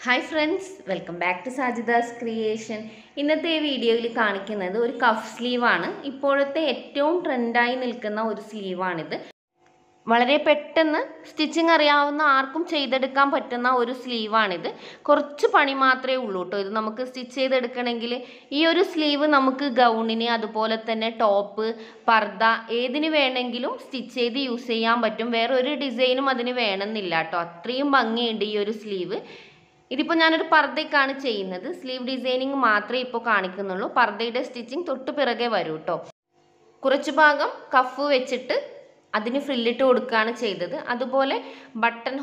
Hi friends, welcome back to Sajida's Creation. ഇന്നത്തെ വീഡിയോയിൽ കാണിക്കുന്നത് ഒരു കഫ് സ്ലീവ് ആണ്. ഇപ്പോഴത്തെ ഏറ്റവും ട്രെൻഡായി നിൽക്കുന്ന ഒരു സ്ലീവ് ആണിത്. വളരെ പെട്ടെന്ന് സ്റ്റിച്ചിങ് അറിയാവുന്ന ആർക്കും ചെയ്തെടുക്കാൻ പറ്റുന്ന ഒരു സ്ലീവ് ആണിത്. കുറച്ച് പണി മാത്രമേ ഉള്ളൂ ട്ടോ. ഇത് നമുക്ക് സ്റ്റിച്ച് ചെയ്തെടുക്കണമെങ്കിൽ ഈ ഒരു സ്ലീവ് നമുക്ക് ഗൗണിന് അതുപോലെ തന്നെ ടോപ്പ്, പർദ്ദ ഏതിന് വേണമെങ്കിലും സ്റ്റിച്ച് ചെയ്ത് യൂസ് ചെയ്യാൻ പറ്റും. വേറെ ഒരു ഡിസൈനും അതിന് വേണമെന്നില്ല ട്ടോ. അത്രയും ഭംഗിയുണ്ട് ഈ ഒരു സ്ലീവ്. ഇതിപ്പോൾ ഞാനൊരു പർദ്ദയ്ക്കാണ് ചെയ്യുന്നത്. സ്ലീവ് ഡിസൈനിങ് മാത്രമേ ഇപ്പോൾ കാണിക്കുന്നുള്ളൂ. പർദ്ദയുടെ സ്റ്റിച്ചിങ് തൊട്ട് പിറകെ വരും കേട്ടോ. കുറച്ച് ഭാഗം കഫ് വെച്ചിട്ട് അതിന് ഫ്രില്ലിട്ട് കൊടുക്കുകയാണ് ചെയ്തത്. അതുപോലെ ബട്ടൺ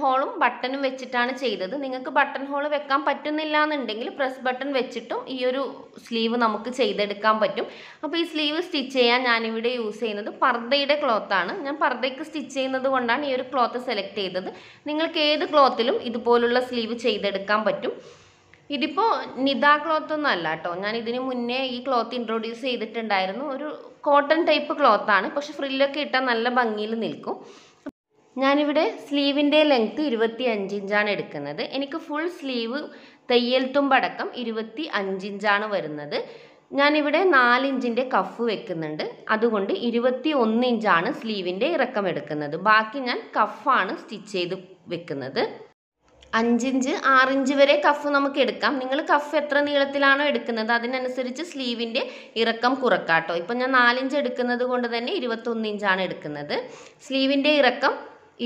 ബട്ടണും വെച്ചിട്ടാണ് ചെയ്തത്. നിങ്ങൾക്ക് ബട്ടൺ ഹോൾ വെക്കാൻ പറ്റുന്നില്ല എന്നുണ്ടെങ്കിൽ പ്രസ് ബട്ടൺ വെച്ചിട്ടും ഈ ഒരു സ്ലീവ് നമുക്ക് ചെയ്തെടുക്കാൻ പറ്റും. അപ്പോൾ ഈ സ്ലീവ് സ്റ്റിച്ച് ചെയ്യാൻ ഞാനിവിടെ യൂസ് ചെയ്യുന്നത് പർദ്ദയുടെ ക്ലോത്താണ്. ഞാൻ പർദ്ദയ്ക്ക് സ്റ്റിച്ച് ചെയ്യുന്നത് കൊണ്ടാണ് ഈ ഒരു ക്ലോത്ത് സെലക്ട് ചെയ്തത്. നിങ്ങൾക്ക് ഏത് ക്ലോത്തിലും ഇതുപോലുള്ള സ്ലീവ് ചെയ്തെടുക്കാൻ പറ്റും. ഇതിപ്പോൾ നിദാ ക്ലോത്ത് ഒന്നും അല്ല കേട്ടോ. ഞാൻ ഇതിന് മുന്നേ ഈ ക്ലോത്ത് ഇൻട്രൊഡ്യൂസ് ചെയ്തിട്ടുണ്ടായിരുന്നു. ഒരു കോട്ടൺ ടൈപ്പ് ക്ലോത്താണ്, പക്ഷെ ഫ്രില്ലൊക്കെ ഇട്ടാൽ നല്ല ഭംഗിയിൽ നിൽക്കും. ഞാനിവിടെ സ്ലീവിൻ്റെ ലെങ്ത്ത് 25 ഇഞ്ചാണ് എടുക്കുന്നത്. എനിക്ക് ഫുൾ സ്ലീവ് തയ്യൽ തുമ്പടക്കം 25 ഇഞ്ചാണ് വരുന്നത്. ഞാനിവിടെ 4 ഇഞ്ചിൻ്റെ കഫ് വെക്കുന്നുണ്ട്. അതുകൊണ്ട് 21 ഇഞ്ചാണ് സ്ലീവിൻ്റെ ഇറക്കം എടുക്കുന്നത്. ബാക്കി ഞാൻ കഫാണ് സ്റ്റിച്ച് ചെയ്ത് വെക്കുന്നത്. 5 ഇഞ്ച് 6 ഇഞ്ച് വരെ കഫ് നമുക്ക് എടുക്കാം. നിങ്ങൾ കഫ് എത്ര നീളത്തിലാണോ എടുക്കുന്നത് അതിനനുസരിച്ച് സ്ലീവിൻ്റെ ഇറക്കം കുറക്കാട്ടോ. ഇപ്പം ഞാൻ 4 ഇഞ്ച് എടുക്കുന്നത് കൊണ്ട് തന്നെ 21 ഇഞ്ചാണ് എടുക്കുന്നത്. സ്ലീവിൻ്റെ ഇറക്കം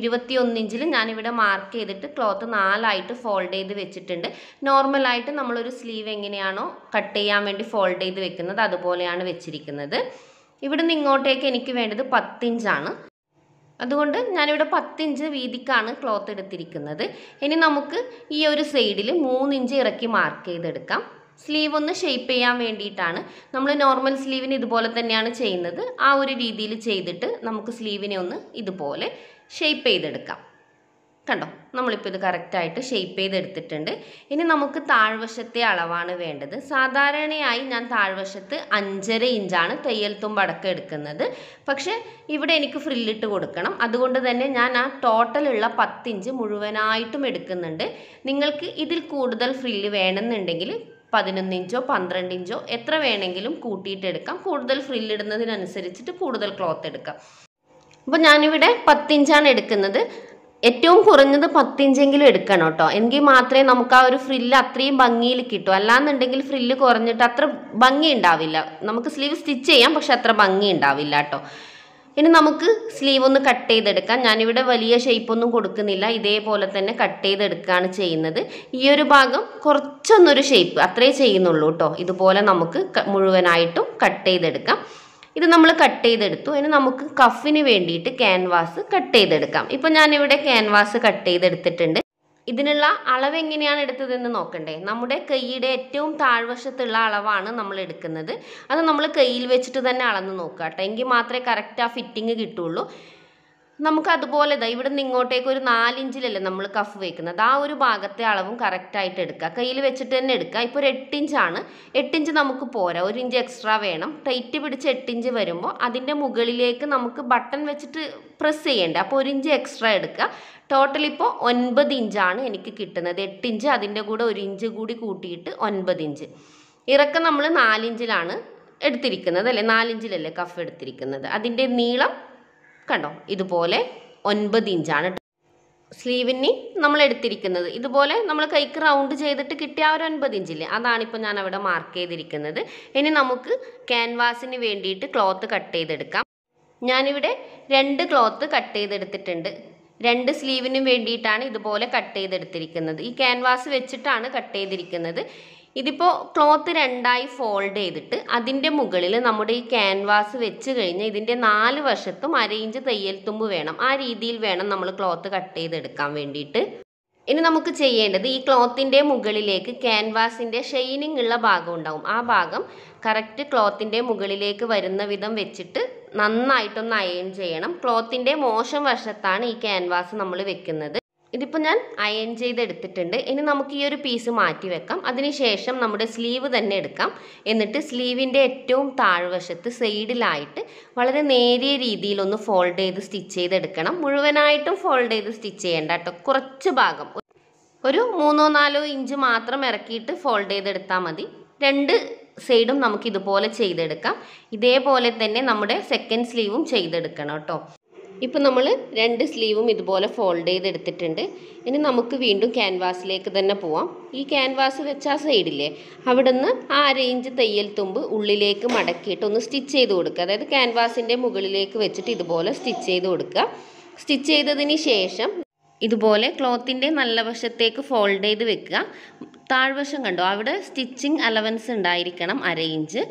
21 ഇഞ്ചിൽ ഞാനിവിടെ മാർക്ക് ചെയ്തിട്ട് ക്ലോത്ത് 4ആയിട്ട് ഫോൾഡ് ചെയ്ത് വെച്ചിട്ടുണ്ട്. നോർമലായിട്ട് നമ്മളൊരു സ്ലീവ് എങ്ങനെയാണോ കട്ട് ചെയ്യാൻ വേണ്ടി ഫോൾഡ് ചെയ്ത് വെക്കുന്നത് അതുപോലെയാണ് വെച്ചിരിക്കുന്നത്. ഇവിടുന്ന് ഇങ്ങോട്ടേക്ക് എനിക്ക് വേണ്ടത് 10 ഇഞ്ചാണ്. അതുകൊണ്ട് ഞാനിവിടെ 10 ഇഞ്ച് വീതിക്കാണ് ക്ലോത്ത് എടുത്തിരിക്കുന്നത്. ഇനി നമുക്ക് ഈ ഒരു സൈഡിൽ 3 ഇഞ്ച് ഇറക്കി മാർക്ക് ചെയ്തെടുക്കാം. സ്ലീവ് ഒന്ന് ഷേപ്പ് ചെയ്യാൻ വേണ്ടിയിട്ടാണ്. നമ്മൾ നോർമൽ സ്ലീവിന് ഇതുപോലെ തന്നെയാണ് ചെയ്യുന്നത്. ആ ഒരു രീതിയിൽ ചെയ്തിട്ട് നമുക്ക് സ്ലീവിനെ ഒന്ന് ഇതുപോലെ ഷേപ്പ് ചെയ്തെടുക്കാം. കണ്ടോ, നമ്മളിപ്പോൾ ഇത് കറക്റ്റായിട്ട് ഷേപ്പ് ചെയ്തെടുത്തിട്ടുണ്ട്. ഇനി നമുക്ക് താഴ്വശത്തെ അളവാണ് വേണ്ടത്. സാധാരണയായി ഞാൻ താഴ്വശത്ത് 5.5 ഇഞ്ചാണ് തയ്യൽ തുമ്പടക്കം എടുക്കുന്നത്. പക്ഷേ ഇവിടെ എനിക്ക് ഫ്രില്ലിട്ട് കൊടുക്കണം. അതുകൊണ്ട് തന്നെ ഞാൻ ആ ടോട്ടലുള്ള 10 ഇഞ്ച് മുഴുവനായിട്ടും എടുക്കുന്നുണ്ട്. നിങ്ങൾക്ക് ഇതിൽ കൂടുതൽ ഫ്രില്ല് വേണമെന്നുണ്ടെങ്കിൽ 11 ഇഞ്ചോ 12 ഇഞ്ചോ എത്ര വേണമെങ്കിലും കൂട്ടിയിട്ടെടുക്കാം. കൂടുതൽ ഫ്രില്ലിടുന്നതിനനുസരിച്ചിട്ട് കൂടുതൽ ക്ലോത്ത് എടുക്കാം. അപ്പോൾ ഞാനിവിടെ 10 ഇഞ്ചാണ് എടുക്കുന്നത്. ഏറ്റവും കുറഞ്ഞത് 10 ഇഞ്ചെങ്കിലും എടുക്കണം കേട്ടോ. എങ്കിൽ മാത്രമേ നമുക്ക് ആ ഒരു ഫ്രില്ല് അത്രയും ഭംഗിയിൽ കിട്ടൂ. അല്ലാന്നുണ്ടെങ്കിൽ ഫ്രില്ല് കുറഞ്ഞിട്ട് അത്ര ഭംഗി ഉണ്ടാവില്ല. നമുക്ക് സ്ലീവ് സ്റ്റിച്ച് ചെയ്യാം, പക്ഷെ അത്ര ഭംഗി ഉണ്ടാവില്ല കേട്ടോ. ഇനി നമുക്ക് സ്ലീവ് ഒന്ന് കട്ട് ചെയ്തെടുക്കാം. ഞാനിവിടെ വലിയ ഷേപ്പൊന്നും കൊടുക്കുന്നില്ല. ഇതേപോലെ തന്നെ കട്ട് ചെയ്തെടുക്കുകയാണ് ചെയ്യുന്നത്. ഈ ഒരു ഭാഗം കുറച്ചൊന്നൊരു ഷേപ്പ് അത്രേ ചെയ്യുന്നുള്ളൂ കേട്ടോ. ഇതുപോലെ നമുക്ക് മുഴുവനായിട്ടും കട്ട് ചെയ്തെടുക്കാം. ഇത് നമ്മൾ കട്ട് ചെയ്തെടുത്തു. ഇനി നമുക്ക് കഫിന് വേണ്ടിയിട്ട് ക്യാൻവാസ് കട്ട് ചെയ്തെടുക്കാം. ഇപ്പം ഞാനിവിടെ ക്യാൻവാസ് കട്ട് ചെയ്തെടുത്തിട്ടുണ്ട്. ഇതിനുള്ള അളവ് എങ്ങനെയാണ് എടുത്തതെന്ന് നോക്കണ്ടേ. നമ്മുടെ കൈയുടെ ഏറ്റവും താഴ്വശത്തുള്ള അളവാണ് നമ്മൾ എടുക്കുന്നത്. അത് നമ്മൾ കയ്യിൽ വെച്ചിട്ട് തന്നെ അളന്ന് നോക്കുക കേട്ടോ. എങ്കിൽ മാത്രമേ കറക്റ്റ് ആ ഫിറ്റിങ് കിട്ടുള്ളൂ. നമുക്ക് അതുപോലെ ഇവിടെ നിന്ന് ഇങ്ങോട്ടേക്ക് ഒരു 4 ഇഞ്ചിലല്ലേ നമ്മൾ കഫ് വയ്ക്കുന്നത്. ആ ഒരു ഭാഗത്തെ അളവും കറക്റ്റായിട്ട് എടുക്കുക. കയ്യിൽ വെച്ചിട്ട് തന്നെ എടുക്കുക. ഇപ്പോൾ ഒരു 8 ഇഞ്ചാണ്. 8 ഇഞ്ച് നമുക്ക് പോരാ, 1 ഇഞ്ച് എക്സ്ട്രാ വേണം. ടൈറ്റ് പിടിച്ച് 8 ഇഞ്ച് വരുമ്പോൾ അതിൻ്റെ മുകളിലേക്ക് നമുക്ക് ബട്ടൺ വെച്ചിട്ട് പ്രസ് ചെയ്യേണ്ടത്. അപ്പോൾ 1 ഇഞ്ച് എക്സ്ട്രാ എടുക്കുക. ടോട്ടൽ ഇപ്പോൾ 9 ഇഞ്ചാണ് എനിക്ക് കിട്ടുന്നത്. 8 ഇഞ്ച് അതിൻ്റെ കൂടെ 1 ഇഞ്ച് കൂടി കൂട്ടിയിട്ട് 9 ഇഞ്ച്. ഇറക്കം നമ്മൾ 4 ഇഞ്ചിലാണ് എടുത്തിരിക്കുന്നത് അല്ലേ. 4 ഇഞ്ചിലല്ലേ കഫ് എടുത്തിരിക്കുന്നത്. അതിൻ്റെ നീളം കണ്ടോ, ഇതുപോലെ 9 ഇഞ്ചാണ് സ്ലീവിന് നമ്മൾ എടുത്തിരിക്കുന്നത്. ഇതുപോലെ നമ്മൾ കൈക്ക് റൗണ്ട് ചെയ്തിട്ട് കിട്ടിയ ആ ഒരു 9 ഇഞ്ചില്ലേ, അതാണിപ്പോൾ ഞാൻ അവിടെ മാർക്ക് ചെയ്തിരിക്കുന്നത്. ഇനി നമുക്ക് ക്യാൻവാസിന് വേണ്ടിയിട്ട് ക്ലോത്ത് കട്ട് ചെയ്തെടുക്കാം. ഞാനിവിടെ 2 ക്ലോത്ത് കട്ട് ചെയ്തെടുത്തിട്ടുണ്ട്. 2 സ്ലീവിനും വേണ്ടിയിട്ടാണ് ഇതുപോലെ കട്ട് ചെയ്തെടുത്തിരിക്കുന്നത്. ഈ ക്യാൻവാസ് വെച്ചിട്ടാണ് കട്ട് ചെയ്തിരിക്കുന്നത്. ഇതിപ്പോൾ ക്ലോത്ത് 2ആയി ഫോൾഡ് ചെയ്തിട്ട് അതിൻ്റെ മുകളിൽ നമ്മുടെ ഈ ക്യാൻവാസ് വെച്ച് കഴിഞ്ഞ് ഇതിൻ്റെ 4 വശത്തും 1/2 ഇഞ്ച് തയ്യൽ തുമ്പ് വേണം. ആ രീതിയിൽ വേണം നമ്മൾ ക്ലോത്ത് കട്ട് ചെയ്തെടുക്കാൻ വേണ്ടിയിട്ട്. ഇനി നമുക്ക് ചെയ്യേണ്ടത് ഈ ക്ലോത്തിൻ്റെ മുകളിലേക്ക് ക്യാൻവാസിൻ്റെ ഷൈനിങ് ഉള്ള ഭാഗം ഉണ്ടാവും. ആ ഭാഗം കറക്റ്റ് ക്ലോത്തിൻ്റെ മുകളിലേക്ക് വരുന്ന വിധം വെച്ചിട്ട് നന്നായിട്ടൊന്ന് അയൺ ചെയ്യണം. ക്ലോത്തിൻ്റെ മോശം വശത്താണ് ഈ ക്യാൻവാസ് നമ്മൾ വെക്കുന്നത്. ഇതിപ്പോൾ ഞാൻ അയൺ ചെയ്തെടുത്തിട്ടുണ്ട്. ഇനി നമുക്ക് ഈ ഒരു പീസ് മാറ്റി വെക്കാം. അതിനുശേഷം നമ്മുടെ സ്ലീവ് തന്നെ എടുക്കാം. എന്നിട്ട് സ്ലീവിൻ്റെ ഏറ്റവും താഴ്വശത്ത് സൈഡിലായിട്ട് വളരെ നേരിയ രീതിയിലൊന്ന് ഫോൾഡ് ചെയ്ത് സ്റ്റിച്ച് ചെയ്തെടുക്കണം. മുഴുവനായിട്ടും ഫോൾഡ് ചെയ്ത് സ്റ്റിച്ച് ചെയ്യേണ്ട കേട്ടോ. കുറച്ച് ഭാഗം ഒരു 3-4 ഇഞ്ച് മാത്രം ഇറക്കിയിട്ട് ഫോൾഡ് ചെയ്തെടുത്താൽ മതി. രണ്ട് സൈഡും നമുക്ക് ഇതുപോലെ ചെയ്തെടുക്കാം. ഇതേപോലെ തന്നെ നമ്മുടെ സെക്കൻഡ് സ്ലീവും ചെയ്തെടുക്കണം കേട്ടോ. ഇപ്പം നമ്മൾ രണ്ട് സ്ലീവും ഇതുപോലെ ഫോൾഡ് ചെയ്തെടുത്തിട്ടുണ്ട്. ഇനി നമുക്ക് വീണ്ടും ക്യാൻവാസിലേക്ക് തന്നെ പോവാം. ഈ ക്യാൻവാസ് വെച്ച ആ സൈഡില്ലേ, അവിടെ നിന്ന് ആ 1 ഇഞ്ച് തയ്യൽ തുമ്പ് ഉള്ളിലേക്ക് മടക്കിയിട്ട് ഒന്ന് സ്റ്റിച്ച് ചെയ്ത് കൊടുക്കുക. അതായത് ക്യാൻവാസിൻ്റെ മുകളിലേക്ക് വെച്ചിട്ട് ഇതുപോലെ സ്റ്റിച്ച് ചെയ്ത് കൊടുക്കുക. സ്റ്റിച്ച് ചെയ്തതിന് ശേഷം ഇതുപോലെ ക്ലോത്തിൻ്റെ നല്ല വശത്തേക്ക് ഫോൾഡ് ചെയ്ത് വെക്കുക. താഴ്വശം കണ്ടോ, അവിടെ സ്റ്റിച്ചിങ് അലവൻസ് ഉണ്ടായിരിക്കണം 1/2 ഇഞ്ച്.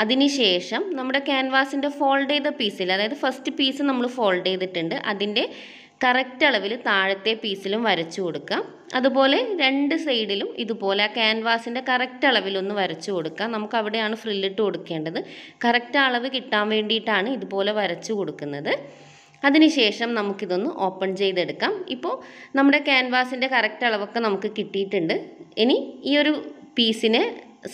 അതിനുശേഷം നമ്മുടെ ക്യാൻവാസിൻ്റെ ഫോൾഡ് ചെയ്ത പീസിൽ, അതായത് ഫസ്റ്റ് പീസ് നമ്മൾ ഫോൾഡ് ചെയ്തിട്ടുണ്ട്, അതിൻ്റെ കറക്റ്റ് അളവിൽ താഴത്തെ പീസിലും വരച്ചു കൊടുക്കുക. അതുപോലെ രണ്ട് സൈഡിലും ഇതുപോലെ ആ ക്യാൻവാസിൻ്റെ കറക്റ്റ് അളവിലൊന്ന് വരച്ചു കൊടുക്കുക. നമുക്ക് അവിടെയാണ് ഫ്രില്ലിട്ട് കൊടുക്കേണ്ടത്. കറക്റ്റ് അളവ് കിട്ടാൻ വേണ്ടിയിട്ടാണ് ഇതുപോലെ വരച്ചു കൊടുക്കുന്നത്. അതിനുശേഷം നമുക്കിതൊന്ന് ഓപ്പൺ ചെയ്തെടുക്കാം. ഇപ്പോൾ നമ്മുടെ ക്യാൻവാസിൻ്റെ കറക്റ്റ് അളവൊക്കെ നമുക്ക് കിട്ടിയിട്ടുണ്ട്. ഇനി ഈ ഒരു പീസിനെ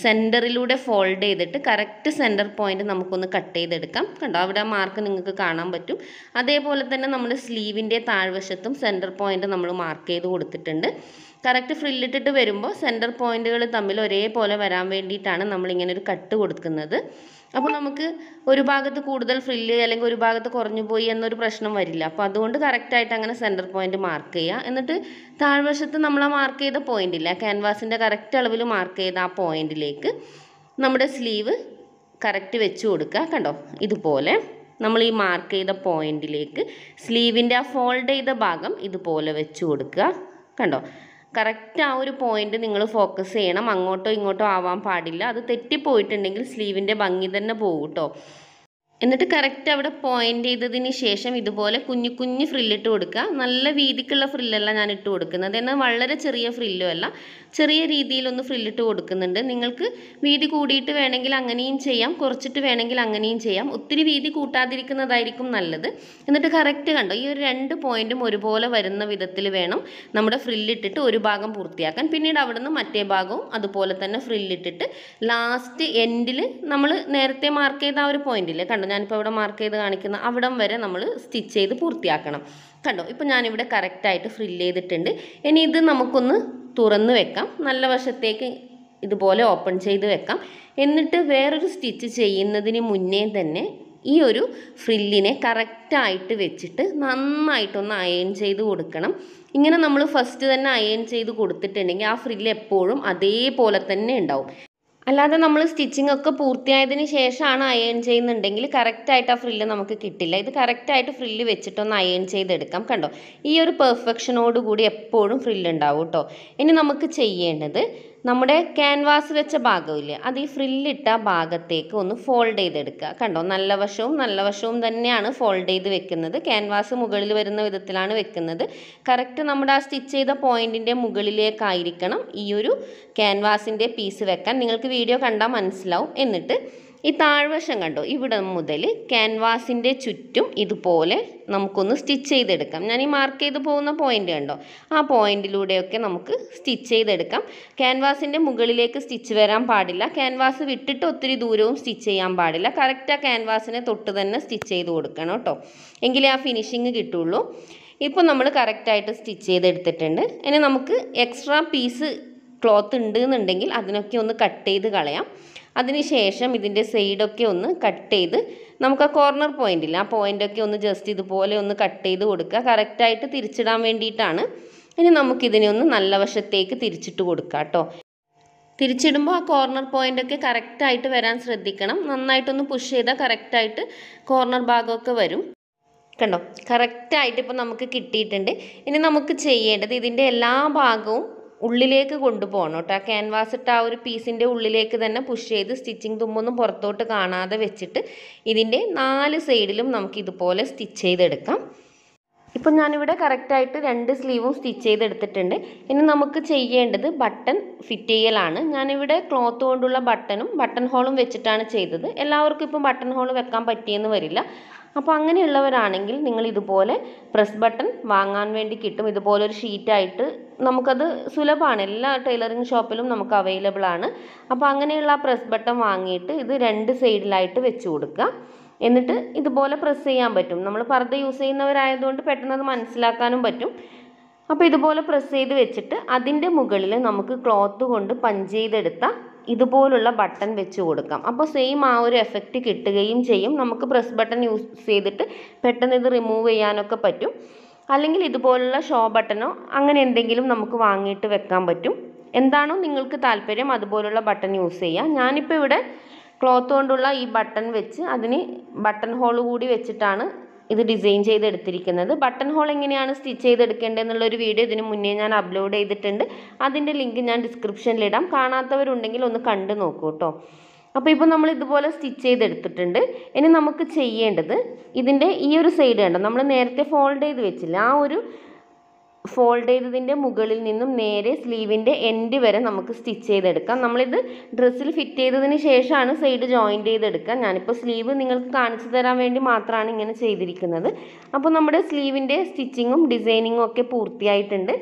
സെൻറ്ററിലൂടെ ഫോൾഡ് ചെയ്തിട്ട് കറക്റ്റ് സെൻറ്റർ പോയിൻ്റ് നമുക്കൊന്ന് കട്ട് ചെയ്തെടുക്കാം. കണ്ടോ, അവിടെ ആ മാർക്ക് നിങ്ങൾക്ക് കാണാൻ പറ്റും. അതേപോലെ തന്നെ നമ്മുടെ സ്ലീവിൻ്റെ താഴ്വശത്തും സെൻറ്റർ പോയിൻ്റ് നമ്മൾ മാർക്ക് ചെയ്ത് കൊടുത്തിട്ടുണ്ട്. കറക്റ്റ് ഫ്രില്ലിട്ടിട്ട് വരുമ്പോൾ സെൻറ്റർ പോയിൻറ്റുകൾ തമ്മിൽ ഒരേപോലെ വരാൻ വേണ്ടിയിട്ടാണ് നമ്മളിങ്ങനെ ഒരു കട്ട് കൊടുക്കുന്നത്. അപ്പോൾ നമുക്ക് ഒരു ഭാഗത്ത് കൂടുതൽ ഫ്രില്ല് അല്ലെങ്കിൽ ഒരു ഭാഗത്ത് കുറഞ്ഞു പോയി എന്നൊരു പ്രശ്നം വരില്ല. അപ്പോൾ അതുകൊണ്ട് കറക്റ്റായിട്ട് അങ്ങനെ സെൻറ്റർ പോയിൻ്റ് മാർക്ക് ചെയ്യുക. എന്നിട്ട് താഴ്വശത്ത് നമ്മൾ ആ മാർക്ക് ചെയ്ത പോയിൻ്റില്ല, ക്യാൻവാസിൻ്റെ കറക്റ്റ് അളവിൽ മാർക്ക് ചെയ്ത ആ പോയിൻറ്റിലേക്ക് നമ്മുടെ സ്ലീവ് കറക്റ്റ് വെച്ച് കൊടുക്കുക. കണ്ടോ, ഇതുപോലെ നമ്മൾ ഈ മാർക്ക് ചെയ്ത പോയിൻറ്റിലേക്ക് സ്ലീവിൻ്റെ ആ ഫോൾഡ് ചെയ്ത ഭാഗം ഇതുപോലെ വെച്ച് കൊടുക്കുക. കണ്ടോ, കറക്റ്റ് ആ ഒരു പോയിന്റ് നിങ്ങൾ ഫോക്കസ് ചെയ്യണം. അങ്ങോട്ടോ ഇങ്ങോട്ടോ ആവാൻ പാടില്ല. അത് തെറ്റിപ്പോയിട്ടുണ്ടെങ്കിൽ സ്ലീവിൻ്റെ ഭംഗി തന്നെ പോകും കേട്ടോ. എന്നിട്ട് കറക്റ്റ് അവിടെ പോയിൻ്റ് ചെയ്തതിന് ശേഷം ഇതുപോലെ കുഞ്ഞു കുഞ്ഞു ഫ്രില്ലിട്ട് കൊടുക്കുക. നല്ല വീതിക്കുള്ള ഫ്രില്ലല്ല ഞാൻ ഇട്ട് കൊടുക്കുന്നത്, എന്നാൽ വളരെ ചെറിയ ഫ്രില്ലും അല്ല, ചെറിയ രീതിയിലൊന്ന് ഫ്രില്ലിട്ട് കൊടുക്കുന്നുണ്ട്. നിങ്ങൾക്ക് വീതി കൂടിയിട്ട് വേണമെങ്കിൽ അങ്ങനെയും ചെയ്യാം, കുറച്ചിട്ട് വേണമെങ്കിൽ അങ്ങനെയും ചെയ്യാം. ഒത്തിരി വീതി കൂട്ടാതിരിക്കുന്നതായിരിക്കും നല്ലത്. എന്നിട്ട് കറക്റ്റ് കണ്ടോ, ഈ ഒരു 2 പോയിൻറ്റും ഒരുപോലെ വരുന്ന വിധത്തിൽ വേണം നമ്മുടെ ഫ്രില്ലിട്ടിട്ട് ഒരു ഭാഗം പൂർത്തിയാക്കാൻ. പിന്നീട് അവിടെ നിന്ന് മറ്റേ ഭാഗവും അതുപോലെ തന്നെ ഫ്രില്ലിട്ടിട്ട് ലാസ്റ്റ് എൻഡിൽ നമ്മൾ നേരത്തെ മാർക്ക് ചെയ്ത ആ ഒരു പോയിന്റില്ലേ, കണ്ടോ ഞാനിപ്പോൾ ഇവിടെ മാർക്ക് ചെയ്ത് കാണിക്കുന്ന അവിടം വരെ നമ്മൾ സ്റ്റിച്ച് ചെയ്ത് പൂർത്തിയാക്കണം. കണ്ടോ, ഇപ്പോൾ ഞാനിവിടെ കറക്റ്റായിട്ട് ഫ്രില്ല് ചെയ്തിട്ടുണ്ട്. ഇനി ഇത് നമുക്കൊന്ന് തുറന്ന് വെക്കാം. നല്ല വശത്തേക്ക് ഇതുപോലെ ഓപ്പൺ ചെയ്ത് വെക്കാം. എന്നിട്ട് വേറൊരു സ്റ്റിച്ച് ചെയ്യുന്നതിന് മുന്നേ തന്നെ ഈ ഒരു ഫ്രില്ലിനെ കറക്റ്റായിട്ട് വെച്ചിട്ട് നന്നായിട്ടൊന്ന് അയൺ ചെയ്ത് കൊടുക്കണം. ഇങ്ങനെ നമ്മൾ ഫസ്റ്റ് തന്നെ അയൺ ചെയ്ത് കൊടുത്തിട്ടുണ്ടെങ്കിൽ ആ ഫ്രില്ല് എപ്പോഴും അതേപോലെ തന്നെ ഉണ്ടാവും. അല്ലാതെ നമ്മൾ സ്റ്റിച്ചിങ് ഒക്കെ പൂർത്തിയായതിന് ശേഷമാണ് അയൺ ചെയ്യുന്നുണ്ടെങ്കിൽ കറക്റ്റായിട്ട് ആ ഫ്രില്ല് നമുക്ക് കിട്ടില്ല. ഇത് കറക്റ്റായിട്ട് ഫ്രില്ല് വെച്ചിട്ടൊന്ന് അയൺ ചെയ്തെടുക്കാം. കണ്ടോ, ഈ ഒരു പെർഫെക്ഷനോട് കൂടി എപ്പോഴും ഫ്രില്ല് ഉണ്ടാവും കേട്ടോ. ഇനി നമുക്ക് ചെയ്യേണ്ടത് നമ്മുടെ ക്യാൻവാസ് വെച്ച ഭാഗമില്ലേ, അത് ഈ ഫ്രില്ലിട്ട ഭാഗത്തേക്ക് ഒന്ന് ഫോൾഡ് ചെയ്തെടുക്കുക. കണ്ടോ, നല്ല വശവും തന്നെയാണ് ഫോൾഡ് ചെയ്ത് വെക്കുന്നത്. ക്യാൻവാസ് മുകളിൽ വരുന്ന വിധത്തിലാണ് വെക്കുന്നത്. കറക്റ്റ് നമ്മുടെ ആ സ്റ്റിച്ച് ചെയ്ത പോയിൻറ്റിൻ്റെ മുകളിലേക്കായിരിക്കണം ഈ ഒരു ക്യാൻവാസിൻ്റെ പീസ് വെക്കാൻ. നിങ്ങൾക്ക് വീഡിയോ കണ്ടാൽ മനസ്സിലാവും. എന്നിട്ട് ഈ താഴ്വശം കണ്ടോ, ഇവിടെ മുതൽ ക്യാൻവാസിൻ്റെ ചുറ്റും ഇതുപോലെ നമുക്കൊന്ന് സ്റ്റിച്ച് ചെയ്തെടുക്കാം. ഞാൻ ഈ മാർക്ക് ചെയ്ത് പോകുന്ന പോയിൻ്റ് കണ്ടോ, ആ പോയിൻറ്റിലൂടെയൊക്കെ നമുക്ക് സ്റ്റിച്ച് ചെയ്തെടുക്കാം. ക്യാൻവാസിൻ്റെ മുകളിലേക്ക് സ്റ്റിച്ച് വരാൻ പാടില്ല. ക്യാൻവാസ് വിട്ടിട്ട് ഒത്തിരി ദൂരവും സ്റ്റിച്ച് ചെയ്യാൻ പാടില്ല. കറക്റ്റ് ആ ക്യാൻവാസിനെ തൊട്ട് തന്നെ സ്റ്റിച്ച് ചെയ്ത് കൊടുക്കണം കേട്ടോ, എങ്കിലേ ആ ഫിനിഷിങ് കിട്ടുള്ളൂ. ഇപ്പോൾ നമ്മൾ കറക്റ്റായിട്ട് സ്റ്റിച്ച് ചെയ്തെടുത്തിട്ടുണ്ട്. ഇനി നമുക്ക് എക്സ്ട്രാ പീസ് ക്ലോത്ത് ഉണ്ട് എന്നുണ്ടെങ്കിൽ അതിനൊക്കെ ഒന്ന് കട്ട് ചെയ്ത് കളയാം. അതിനുശേഷം ഇതിൻ്റെ സൈഡൊക്കെ ഒന്ന് കട്ട് ചെയ്ത് നമുക്ക് ആ കോർണർ പോയിൻ്റില്ല, ആ പോയിൻ്റൊക്കെ ഒന്ന് ജസ്റ്റ് ഇതുപോലെ ഒന്ന് കട്ട് ചെയ്ത് കൊടുക്കുക. കറക്റ്റായിട്ട് തിരിച്ചിടാൻ വേണ്ടിയിട്ടാണ്. ഇനി നമുക്കിതിനെ ഒന്ന് നല്ല വശത്തേക്ക് തിരിച്ചിട്ട് കൊടുക്കാം കേട്ടോ. തിരിച്ചിടുമ്പോൾ ആ കോർണർ പോയിൻ്റൊക്കെ കറക്റ്റായിട്ട് വരാൻ ശ്രദ്ധിക്കണം. നന്നായിട്ടൊന്ന് പുഷ് ചെയ്താൽ കറക്റ്റായിട്ട് കോർണർ ഭാഗമൊക്കെ വരും. കണ്ടോ, കറക്റ്റായിട്ട് ഇപ്പോൾ നമുക്ക് കിട്ടിയിട്ടുണ്ട്. ഇനി നമുക്ക് ചെയ്യേണ്ടത് ഇതിൻ്റെ എല്ലാ ഭാഗവും ഉള്ളിലേക്ക് കൊണ്ടുപോകണം കേട്ടോ. ആ ക്യാൻവാസ് ഇട്ട് ആ ഒരു പീസിൻ്റെ ഉള്ളിലേക്ക് തന്നെ പുഷ് ചെയ്ത് സ്റ്റിച്ചിങ് തുമ്പൊന്നും പുറത്തോട്ട് കാണാതെ വെച്ചിട്ട് ഇതിൻ്റെ 4 സൈഡിലും നമുക്ക് ഇതുപോലെ സ്റ്റിച്ച് ചെയ്തെടുക്കാം. ഇപ്പം ഞാനിവിടെ കറക്റ്റായിട്ട് 2 സ്ലീവും സ്റ്റിച്ച് ചെയ്തെടുത്തിട്ടുണ്ട്. ഇനി നമുക്ക് ചെയ്യേണ്ടത് ബട്ടൺ ഫിറ്റ് ചെയ്യലാണ്. ഞാനിവിടെ ക്ലോത്ത് കൊണ്ടുള്ള ബട്ടൺ ഹോളും വെച്ചിട്ടാണ് ചെയ്തത്. എല്ലാവർക്കും ഇപ്പം ബട്ടൺ ഹോൾ വെക്കാൻ പറ്റിയെന്ന് വരില്ല. അപ്പോൾ അങ്ങനെയുള്ളവരാണെങ്കിൽ നിങ്ങൾ ഇതുപോലെ പ്രസ് ബട്ടൺ വാങ്ങാൻ വേണ്ടി കിട്ടും. ഇതുപോലൊരു ഷീറ്റായിട്ട് നമുക്കത് സുലഭമാണ്, എല്ലാ ടൈലറിങ് ഷോപ്പിലും നമുക്ക് അവൈലബിൾ ആണ്. അപ്പോൾ അങ്ങനെയുള്ള ആ പ്രസ് ബട്ടൺ വാങ്ങിയിട്ട് ഇത് 2 സൈഡിലായിട്ട് വെച്ച് കൊടുക്കുക. എന്നിട്ട് ഇതുപോലെ പ്രസ് ചെയ്യാൻ പറ്റും. നമ്മൾ പർദ്ദ യൂസ് ചെയ്യുന്നവരായതുകൊണ്ട് പെട്ടെന്ന് അത് മനസ്സിലാക്കാനും പറ്റും. അപ്പോൾ ഇതുപോലെ പ്രസ് ചെയ്ത് വെച്ചിട്ട് അതിൻ്റെ മുകളിൽ നമുക്ക് ക്ലോത്ത് കൊണ്ട് പഞ്ച് ചെയ്തെടുത്ത ഇതുപോലുള്ള ബട്ടൺ വെച്ച് കൊടുക്കാം. അപ്പോൾ സെയിം ആ ഒരു എഫക്റ്റ് കിട്ടുകയും ചെയ്യും. നമുക്ക് പ്രസ് ബട്ടൺ യൂസ് ചെയ്തിട്ട് പെട്ടെന്ന് ഇത് റിമൂവ് ചെയ്യാനൊക്കെ പറ്റും. അല്ലെങ്കിൽ ഇതുപോലുള്ള ഷോ ബട്ടണോ അങ്ങനെ എന്തെങ്കിലും നമുക്ക് വാങ്ങിയിട്ട് വെക്കാൻ പറ്റും. എന്താണോ നിങ്ങൾക്ക് താല്പര്യം അതുപോലുള്ള ബട്ടൺ യൂസ് ചെയ്യാം. ഞാനിപ്പോൾ ഇവിടെ ക്ലോത്ത് കൊണ്ടുള്ള ഈ ബട്ടൺ വെച്ച് അതിന് ബട്ടൺ ഹോൾ കൂടി വെച്ചിട്ടാണ് ഇത് ഡിസൈൻ ചെയ്തെടുത്തിരിക്കുന്നത്. ബട്ടൺ ഹോൾ എങ്ങനെയാണ് സ്റ്റിച്ച് ചെയ്തെടുക്കേണ്ടതെന്നുള്ളൊരു വീഡിയോ ഇതിന് മുന്നേ ഞാൻ അപ്ലോഡ് ചെയ്തിട്ടുണ്ട്. അതിൻ്റെ ലിങ്ക് ഞാൻ ഡിസ്ക്രിപ്ഷനിലിടാം. കാണാത്തവരുണ്ടെങ്കിൽ ഒന്ന് കണ്ടു നോക്കൂ കേട്ടോ. അപ്പോൾ ഇപ്പോൾ നമ്മൾ ഇതുപോലെ സ്റ്റിച്ച് ചെയ്തെടുത്തിട്ടുണ്ട്. ഇനി നമുക്ക് ചെയ്യേണ്ടത് ഇതിൻ്റെ ഈ ഒരു സൈഡ് കണ്ടോ, നമ്മൾ നേരത്തെ ഫോൾഡ് ചെയ്ത് വെച്ചില്ല, ആ ഒരു ഫോൾഡ് ചെയ്തതിൻ്റെ മുകളിൽ നിന്നും നേരെ സ്ലീവിൻ്റെ എൻഡ് വരെ നമുക്ക് സ്റ്റിച്ച് ചെയ്തെടുക്കാം. നമ്മളിത് ഡ്രസ്സിൽ ഫിറ്റ് ചെയ്തതിന് ശേഷമാണ് സൈഡ് ജോയിൻറ്റ് ചെയ്തെടുക്കുക. ഞാനിപ്പോൾ സ്ലീവ് നിങ്ങൾക്ക് കാണിച്ചു തരാൻ വേണ്ടി മാത്രമാണ് ഇങ്ങനെ ചെയ്തിരിക്കുന്നത്. അപ്പോൾ നമ്മുടെ സ്ലീവിൻ്റെ സ്റ്റിച്ചിങ്ങും ഡിസൈനിങ്ങും ഒക്കെ പൂർത്തിയായിട്ടുണ്ട്.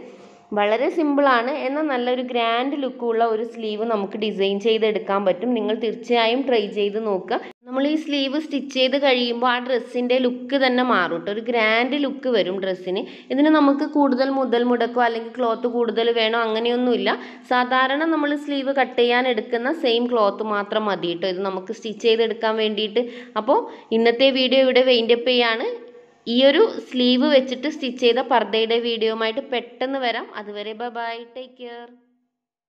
വളരെ സിമ്പിളാണ്, എന്നാൽ നല്ലൊരു ഗ്രാൻഡ് ലുക്കുള്ള ഒരു സ്ലീവ് നമുക്ക് ഡിസൈൻ ചെയ്തെടുക്കാൻ പറ്റും. നിങ്ങൾ തീർച്ചയായും ട്രൈ ചെയ്ത് നോക്കുക. നമ്മൾ ഈ സ്ലീവ് സ്റ്റിച്ച് ചെയ്ത് കഴിയുമ്പോൾ ആ ഡ്രസ്സിൻ്റെ ലുക്ക് തന്നെ മാറും കേട്ടോ. ഒരു ഗ്രാൻഡ് ലുക്ക് വരും ഡ്രസ്സിന്. ഇതിന് നമുക്ക് കൂടുതൽ മുതൽ മുടക്കോ അല്ലെങ്കിൽ ക്ലോത്ത് കൂടുതൽ വേണോ അങ്ങനെയൊന്നുമില്ല. സാധാരണ നമ്മൾ സ്ലീവ് കട്ട് ചെയ്യാൻ എടുക്കുന്ന സെയിം ക്ലോത്ത് മാത്രം മതി കേട്ടോ ഇത് നമുക്ക് സ്റ്റിച്ച് ചെയ്തെടുക്കാൻ വേണ്ടിയിട്ട്. അപ്പോൾ ഇന്നത്തെ വീഡിയോ ഇവിടെ വൈൻഡപ്പ് ചെയ്യാണ്. ഈ ഒരു സ്ലീവ് വെച്ചിട്ട് സ്റ്റിച്ച് ചെയ്ത പർദ്ദയുടെ വീഡിയോയുമായിട്ട് പെട്ടെന്ന് വരാം. അതുവരെ ബൈ ബൈ, ടേക്ക് കെയർ.